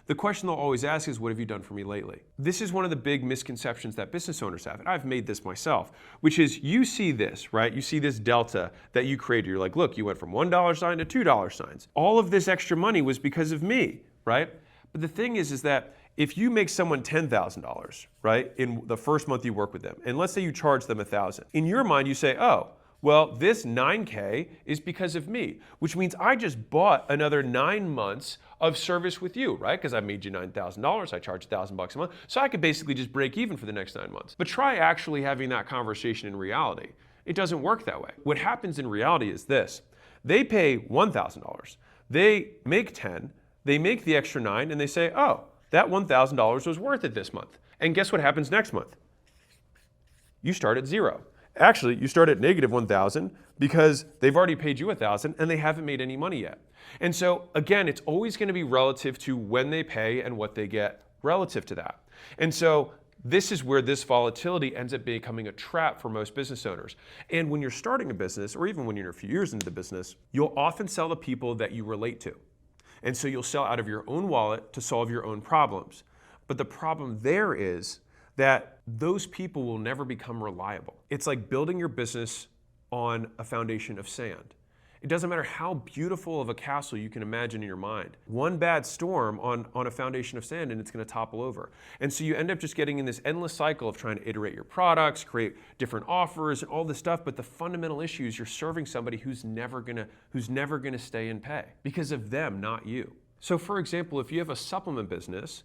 the question they'll always ask is, what have you done for me lately? This is one of the big misconceptions that business owners have, and I've made this myself, which is you see this, right? You see this delta that you created. You're like, look, you went from $1 sign to $2 signs. All of this extra money was because of me, right? But the thing is that if you make someone $10,000, right, in the first month you work with them, and let's say you charge them $1,000, in your mind you say, oh, well, this $9K is because of me, which means I just bought another 9 months of service with you, right? Because I made you $9,000, I charge $1,000 a month, so I could basically just break even for the next 9 months. But try actually having that conversation in reality. It doesn't work that way. What happens in reality is this: they pay $1,000, they make 10, they make the extra 9, and they say, oh, that $1,000 was worth it this month. And guess what happens next month? You start at zero. Actually, you start at negative 1,000 because they've already paid you 1,000 and they haven't made any money yet. And so again, it's always going to be relative to when they pay and what they get relative to that. And so this is where this volatility ends up becoming a trap for most business owners. And when you're starting a business, or even when you're a few years into the business, you'll often sell to people that you relate to. And so you'll sell out of your own wallet to solve your own problems. But the problem there is that those people will never become reliable. It's like building your business on a foundation of sand. It doesn't matter how beautiful of a castle you can imagine in your mind. One bad storm on a foundation of sand and it's going to topple over. And so you end up just getting in this endless cycle of trying to iterate your products, create different offers and all this stuff, but the fundamental issue is you're serving somebody who's never going to stay and pay because of them, not you. So for example, if you have a supplement business,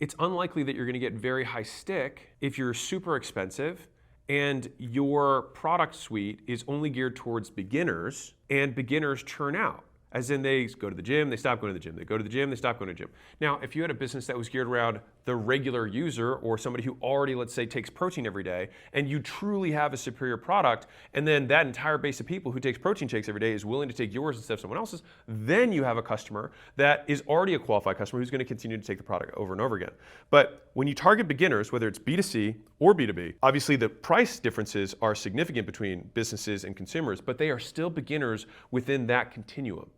it's unlikely that you're going to get very high stick if you're super expensive and your product suite is only geared towards beginners, and beginners churn out. As in, they go to the gym, they stop going to the gym. They go to the gym, they stop going to the gym. Now, if you had a business that was geared around the regular user or somebody who already, let's say, takes protein every day, and you truly have a superior product, and then that entire base of people who takes protein shakes every day is willing to take yours instead of someone else's, then you have a customer that is already a qualified customer who's going to continue to take the product over and over again. But when you target beginners, whether it's B2C or B2B, obviously the price differences are significant between businesses and consumers, but they are still beginners within that continuum.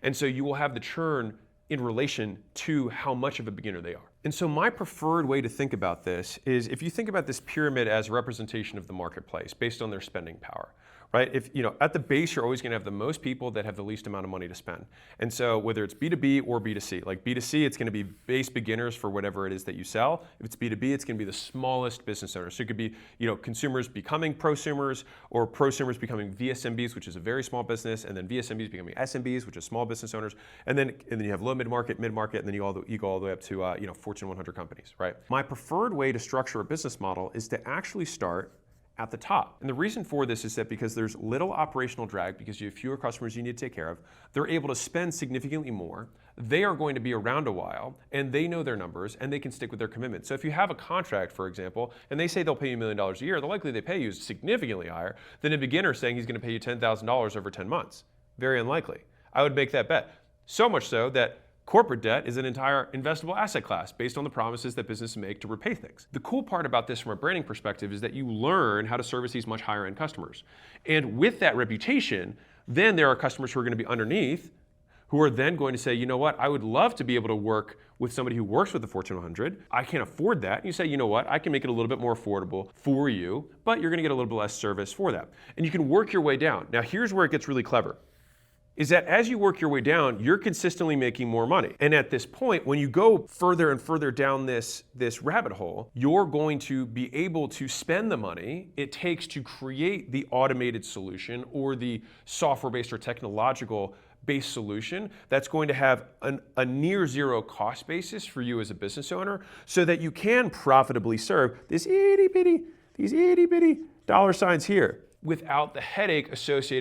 And so you will have the churn in relation to how much of a beginner they are. And so my preferred way to think about this is if you think about this pyramid as a representation of the marketplace based on their spending power, right? If, at the base, you're always going to have the most people that have the least amount of money to spend. And so whether it's B2B or B2C, like B2C, it's going to be base beginners for whatever it is that you sell. If it's B2B, it's going to be the smallest business owners. So it could be, consumers becoming prosumers or prosumers becoming VSMBs, which is a very small business, and then VSMBs becoming SMBs, which is small business owners. And then you have low mid-market, and then you go all the way up to, Fortune 100 companies, right? My preferred way to structure a business model is to actually start at the top. And the reason for this is that because there's little operational drag, because you have fewer customers you need to take care of, they're able to spend significantly more, they are going to be around a while, and they know their numbers, and they can stick with their commitment. So if you have a contract, for example, and they say they'll pay you $1 million a year, the likelihood they pay you is significantly higher than a beginner saying he's going to pay you $10,000 over 10 months. Very unlikely. I would make that bet. So much so that corporate debt is an entire investable asset class based on the promises that businesses make to repay things. The cool part about this from a branding perspective is that you learn how to service these much higher end customers. And with that reputation, then there are customers who are going to be underneath who are then going to say, you know what, I would love to be able to work with somebody who works with the Fortune 100. I can't afford that. And you say, you know what, I can make it a little bit more affordable for you, but you're going to get a little bit less service for that. And you can work your way down. Now, here's where it gets really clever. Is that as you work your way down, you're consistently making more money. And at this point, when you go further and further down this rabbit hole, you're going to be able to spend the money it takes to create the automated solution or the software-based or technological-based solution that's going to have a near zero cost basis for you as a business owner so that you can profitably serve these itty bitty dollar signs here without the headache associated